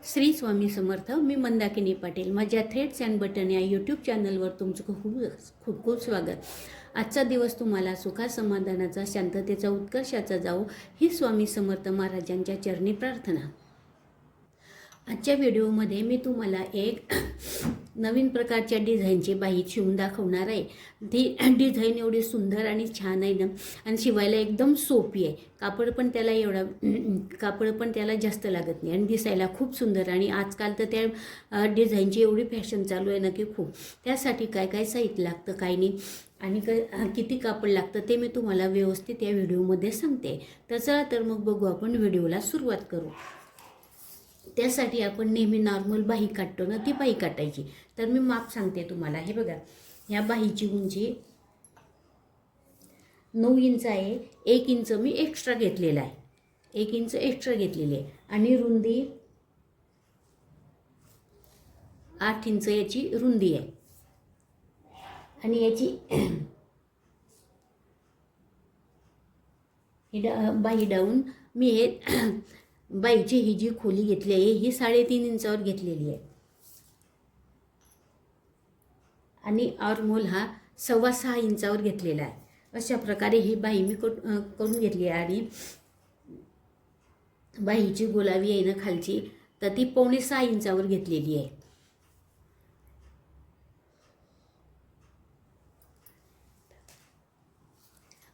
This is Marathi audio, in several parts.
श्री स्वामी समर्थ. मी मंदाकिनी पाटील. माझ्या थ्रेड्स अँड बटन या यूट्यूब चॅनलवर तुमचं खूप खूप स्वागत. आजचा दिवस तुम्हाला सुखा समाधानाचा, शांततेचा, उत्कर्षाचा जाऊ ही स्वामी समर्थ महाराजांच्या चरणी प्रार्थना. आजच्या व्हिडिओमध्ये मी तुम्हाला एक नवीन प्रकारच्या डिझाईनची बाही शिवून दाखवणार आहे. ती डिझाईन एवढी सुंदर आणि छान आहे ना, आणि शिवायला एकदम सोपी आहे. कापड पण त्याला जास्त लागत नाही आणि दिसायला खूप सुंदर. आणि आजकाल तर त्या डिझाईनची एवढी फॅशन चालू आहे ना की खूप. त्यासाठी काय काय साहित्य लागतं, काय नाही, आणि किती कापड लागतं ते मी तुम्हाला व्यवस्थित या व्हिडिओमध्ये सांगते. तर चला तर मग बघू आपण व्हिडिओला सुरुवात करू. त्यासाठी आपण नेहमी नॉर्मल बाही काढतो ना, ती बाही काटायची. तर मी माप सांगते तुम्हाला. हे बघा, ह्या बाहीची उंची 9 इंच आहे. 1 इंच मी एक्स्ट्रा घेतलेला आहे. 1 इंच एक्स्ट्रा घेतलेली आहे. आणि रुंदी 8 इंच याची रुंदी आहे. आणि याची बाही डाऊन मी हे बाईची ही जी खोली घेतली आहे ही 3.5 इंचावर घेतलेली आहे. आणि आर्महोल हा 6.25 इंचावर घेतलेला आहे. अशा प्रकारे ही बाही मी करून घेतली आहे. आणि बाहीची गोलावी आहे ना खालची, तर ती 5.25 इंचावर घेतलेली आहे.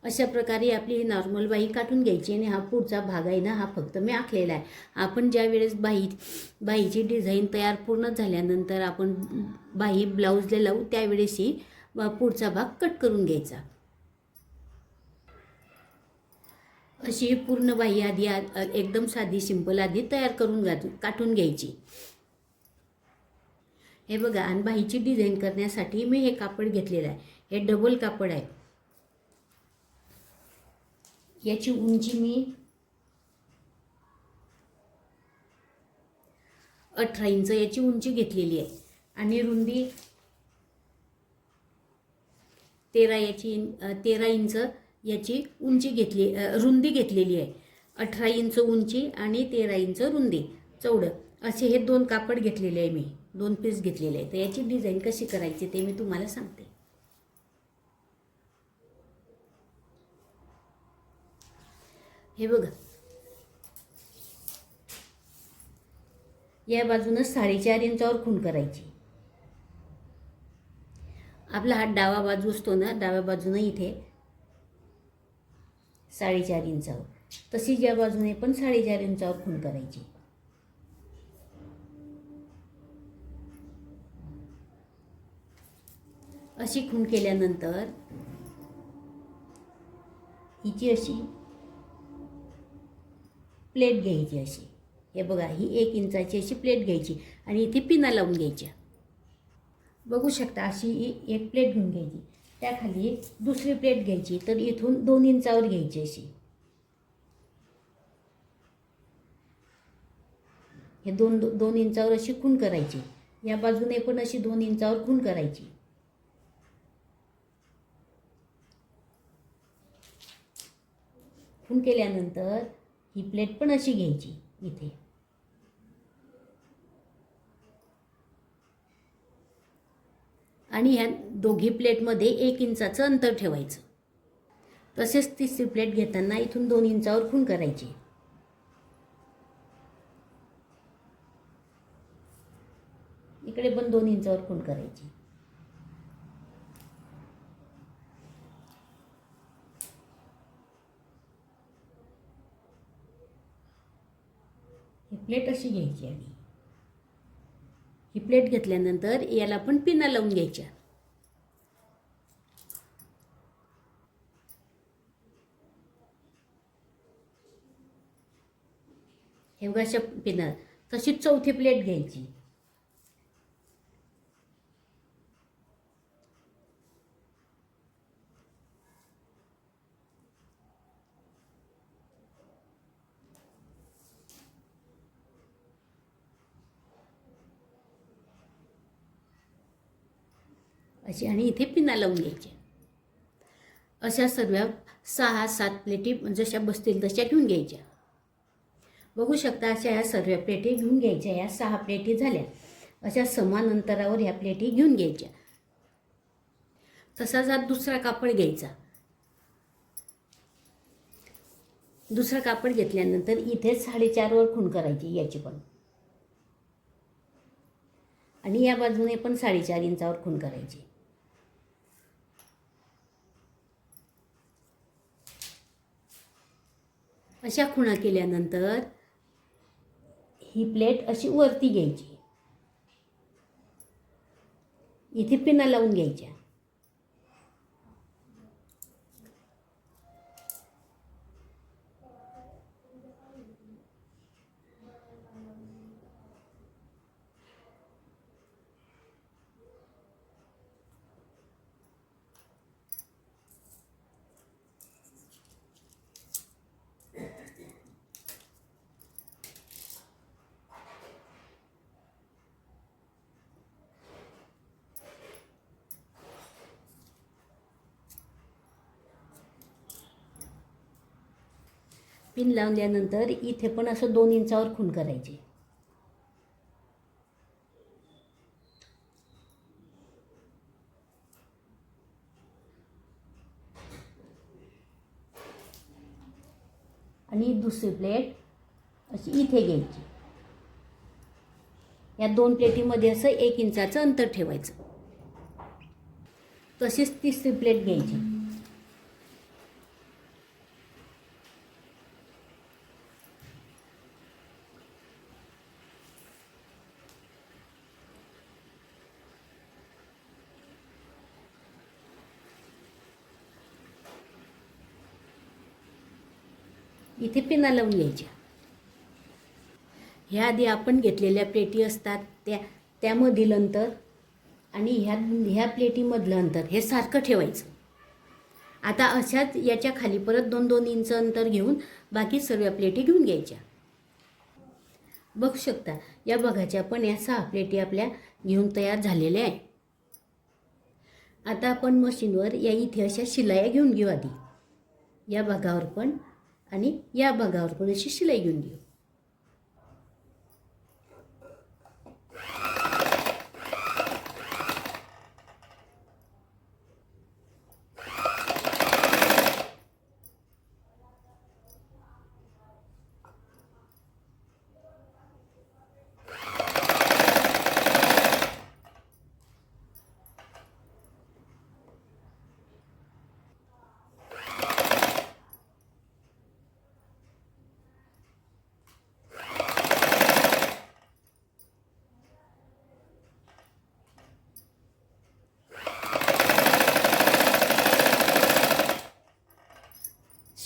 अशा प्रकारे आपली ही नॉर्मल बाही काटून घ्यायची. आणि हा पुढचा भाग आहे ना, हा फक्त मी आखलेला आहे. आपण ज्या वेळेस बाहीची डिझाईन तयार पूर्ण झाल्यानंतर आपण बाही ब्लाऊजला लावू, त्यावेळेस ही पुढचा भाग कट करून घ्यायचा. अशी पूर्ण बाही आधी एकदम साधी सिंपल आधी तयार करून काटून घ्यायची. हे बघा, आणि बाहीची डिझाईन करण्यासाठी मी हे कापड घेतलेलं आहे. हे डबल कापड आहे. याची उंची मी 18 इंच याची उंची घेतलेली आहे. आणि रुंदी 13 इंच याची रुंदी घेतलेली आहे. 18 इंच उंची आणि 13 इंच रुंदी चौडं असे हे 2 कापड घेतलेले आहे. मी 2 पीस घेतलेले आहे. तर याची डिझाईन कशी करायची ते मी तुम्हाला सांगते. हे बघा, या बाजूनं 4.5 इंचावर खूण करायची. आपला हा डावा बाजू असतो ना, डाव्या बाजूनं इथे 4.5 इंचावर, तशीच या बाजूने पण 4.5 इंचावर खूण करायची. अशी खूण केल्यानंतर हिची अशी प्लेट घ्यायची अशी. हे बघा, ही 1 इंचाची अशी प्लेट घ्यायची आणि इथे पिना लावून घ्यायच्या. बघू शकता, अशी एक प्लेट घेऊन घ्यायची. त्याखाली दुसरी प्लेट घ्यायची. तर इथून 2 इंचावर घ्यायची अशी. हे 2 इंचावर अशी खूण करायची. या बाजूने पण अशी 2 इंचावर खूण करायची. खूण केल्यानंतर ही प्लेट पण अशी घ्यायची इथे. आणि ह्या दोघी प्लेटमध्ये 1 इंचाचं अंतर ठेवायचं. तसेच तिसरी प्लेट घेताना इथून 2 इंचावर खूण करायची. इकडे पण 2 इंचावर खूण करायची. ही प्लेट अशी घ्यायची. आणि ही प्लेट घेतल्यानंतर याला पण पिना लावून घ्यायच्या. हे बघा, अशा पिना. तशीच चौथी प्लेट घ्यायची. अशी, आणि इथे पिना लावून घ्यायची. अशा सर्व 6-7 प्लेटी जशा बसतील तशा घेऊन घ्यायच्या. बघू शकता अशा ह्या सर्व प्लेटी घेऊन घ्यायच्या. या 6 प्लेटी झाल्या. अशा समान अंतरावर ह्या प्लेटी घेऊन घ्यायच्या. तसाच हा दुसरा कापड घ्यायचा. दुसरं कापड घेतल्यानंतर इथे 4.5 वर खूण करायची याची पण, आणि या बाजूने पण 4.5 इंचावर खूण करायची. अशा खुणा केल्यानंतर ही प्लेट अशी वरती घ्यायची. इथे पिना लावून घ्यायच्या. पिन लावल्यानंतर इथे पण असं 2 इंचावर खूण करायची. आणि दुसरी प्लेट अशी इथे घ्यायची. या 2 प्लेटीमध्ये असं 1 इंचाचं अंतर ठेवायचं. तशीच तिसरी प्लेट घ्यायची. इथे पिना लावून घ्यायच्या. ह्या आधी आपण घेतलेल्या प्लेटी असतात त्यामधील अंतर आणि ह्या प्लेटीमधलं अंतर हे सारखं ठेवायचं. आता अशाच याच्या खाली परत 2-2 इंच अंतर घेऊन बाकी सर्व प्लेटी घेऊन घ्यायच्या. बघू शकता या बघाच्या पण या 6 प्लेटी आपल्या घेऊन तयार झालेल्या आहे. आता आपण मशीनवर या इथे अशा शिलाया घेऊन घेऊ. आधी या भागावर पण आणि या भागावर पण अशी शिलाई घेऊन घेऊ.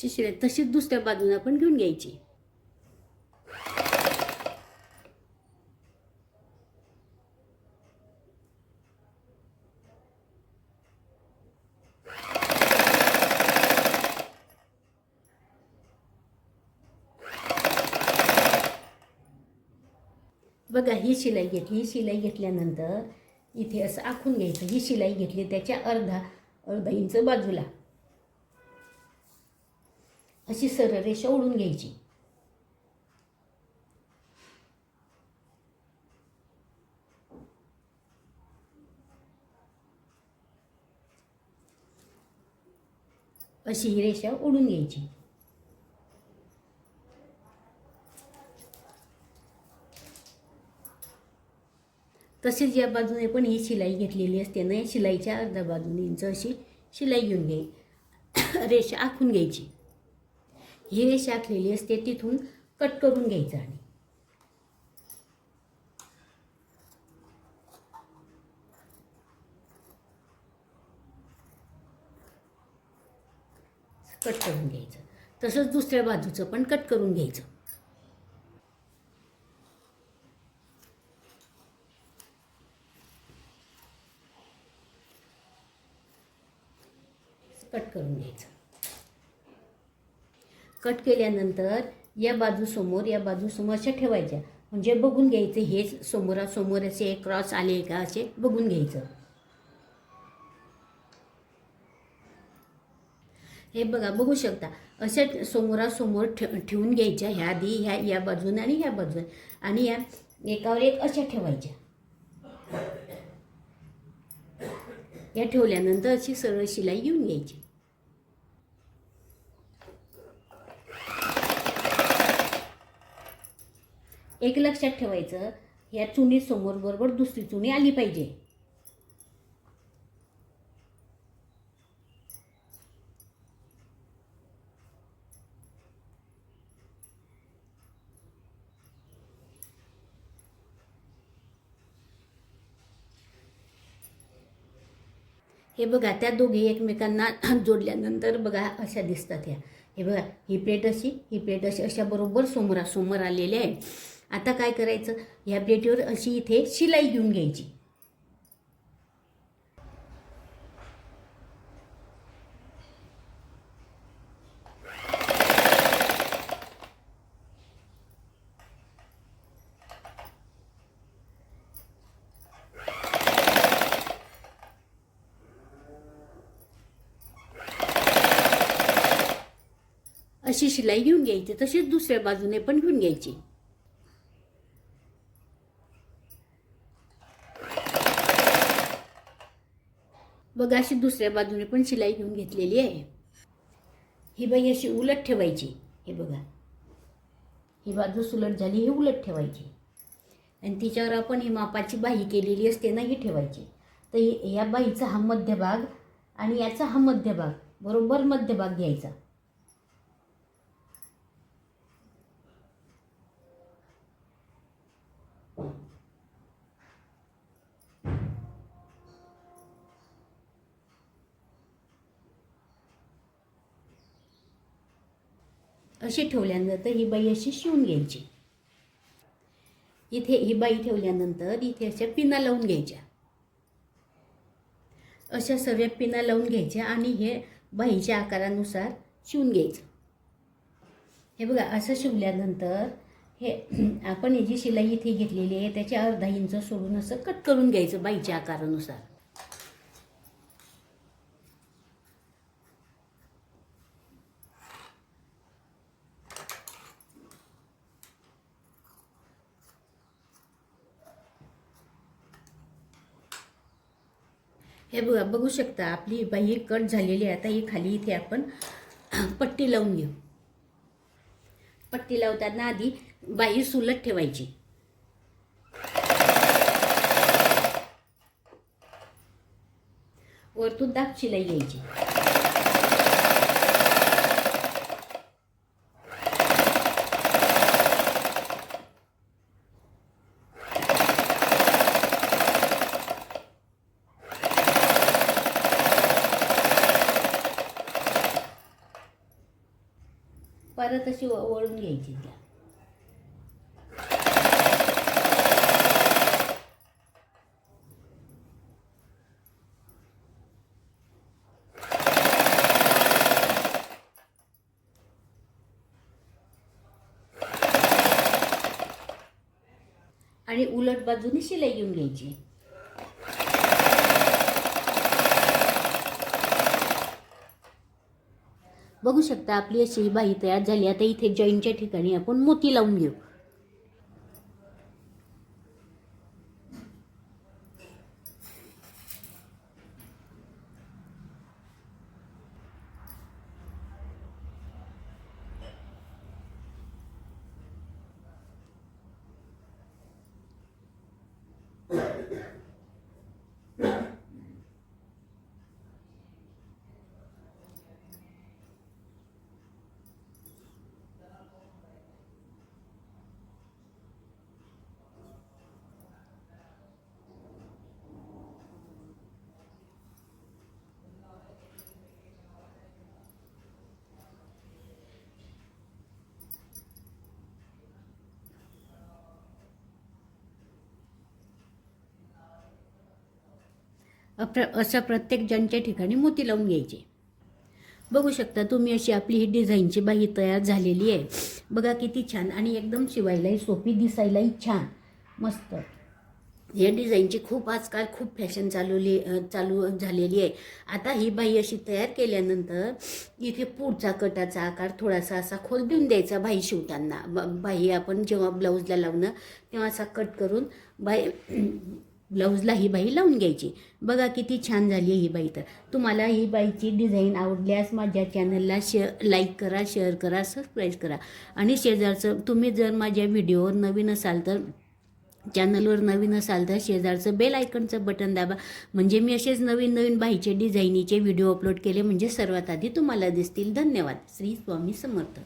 शिलाई तशीच दुसऱ्या बाजूला पण घेऊन घ्यायची. बघा ही शिलाई घेतली. ही शिलाई घेतल्यानंतर इथे असं आखून घ्यायचं. ही शिलाई घेतली त्याच्या अर्धा इंच बाजूला अशी सरळ रेषा ओढून घ्यायची. अशी ही रेषा ओढून घ्यायची. तसेच या बाजूने पण ही शिलाई घेतलेली असते ना, या शिलाईच्या अर्ध्या बाजूने इंच अशी शिलाई घेऊन घ्यायची. रेषा आखून घ्यायची. ही रेषा आखलेली असते तिथून कट करून घ्यायचं आणि कट करून घ्यायचं. तसंच दुसऱ्या बाजूचं पण कट करून घ्यायचं. कट करून घ्यायचं. कट केल्यानंतर या बाजूसमोर या बाजूसमोर अशा ठेवायच्या. म्हणजे बघून घ्यायचं हे समोरासमोर असे क्रॉस आले का असे बघून घ्यायचं. हे बघा, बघू शकता अशा समोरासमोर ठेवून घ्यायच्या, ह्या आधी या बाजूने आणि ह्या बाजूने, आणि या एकावर एक अशा ठेवायच्या. या ठेवल्यानंतर अशी सरळ शिलाई घेऊन घ्यायची. एक लक्षात ठेवायचं, या चुनी समोर बरोबर दुसरी चुनी आली पाहिजे. हे बघा, त्या दोघी एकमेकांना जोडल्यानंतर बघा अशा दिसतात ह्या. हे बघा, ही प्लेट अशी अशा बरोबर समोरासमोर आलेल्या आहे. आता काय करायचं, ह्या प्लेटीवर अशी इथे शिलाई घेऊन घ्यायची. अशी शिलाई घेऊन घ्यायची. तशीच दुसऱ्या बाजूने पण घेऊन घ्यायची. बघा, अशी दुसऱ्या बाजूने पण शिलाई घेऊन घेतलेली आहे. ही बाई अशी उलट ठेवायची. हे बघा, ही बाजू उलट झाली, ही उलट ठेवायची. आणि तिच्यावर आपण ही मापाची बाही केलेली असते ना, ही ठेवायची. तर या बाईचा हा मध्यभाग आणि याचा हा मध्यभाग बरोबर मध्यभाग घ्यायचा. अशी ठेवल्यानंतर ही बाई अशी शिवून घ्यायची. इथे ही बाई ठेवल्यानंतर इथे अशा पिना लावून घ्यायच्या. अशा सर्व पिना लावून घ्यायच्या आणि हे बाईच्या आकारानुसार शिवून घ्यायचं. हे बघा, असं शिवल्यानंतर हे आपण ही जी शिलाई इथे घेतलेली आहे त्याच्या अर्धा इंच सोडून असं कट करून घ्यायचं बाईच्या आकारानुसार. हे बघा, बघू शकता आपली बाई कट झालेली आहे. आता ही खाली इथे आपण पट्टी लावून घेऊ. पट्टी लावताना आधी बाई सुलट ठेवायची. वरतून दाब शिलाई घ्यायची. परत अशी वळून घ्यायची. आणि उलट बाजूने शिलाई घेऊन घ्यायची. बघू शकता आपली अशी बाही तयार झाली. आता इथे जॉईंटच्या ठिकाणी आपण मोती लावून घेऊ. अशा प्रत्येक जॉईंटच्या ठिकाणी मोती लावून घ्यायचे. बघू शकता तुम्ही अशी आपली ही डिझाईनची बाही तयार झालेली आहे. बघा किती छान आणि एकदम शिवायलाही सोपी, दिसायलाही छान मस्त. या डिझाईनची खूप आजकाल खूप फॅशन चालू झालेली आहे. आता ही बाई अशी तयार केल्यानंतर इथे पुढचा कटाचा आकार थोडासा असा खोल देऊन द्यायचा बाई शिवताना. बाई आपण जेव्हा ब्लाऊजला लावणं तेव्हा असा कट करून ब्लाऊजला ही बाई लावून घ्यायची. बघा किती छान झाली आहे ही बाई. तर तुम्हाला ही बाईची डिझाईन आवडल्यास माझ्या चॅनलला लाईक करा, शेअर करा, सबस्क्राईब करा. आणि शेजारचं तुम्ही जर माझ्या व्हिडिओवर नवीन असाल तर चॅनलवर नवीन असाल तर शेजारचं बेल आयकॉनचं बटन दाबा. म्हणजे मी असेच नवीन नवीन बाईचे डिझाईनीचे व्हिडिओ अपलोड केले म्हणजे सर्वात आधी तुम्हाला दिसतील. धन्यवाद. श्री स्वामी समर्थ.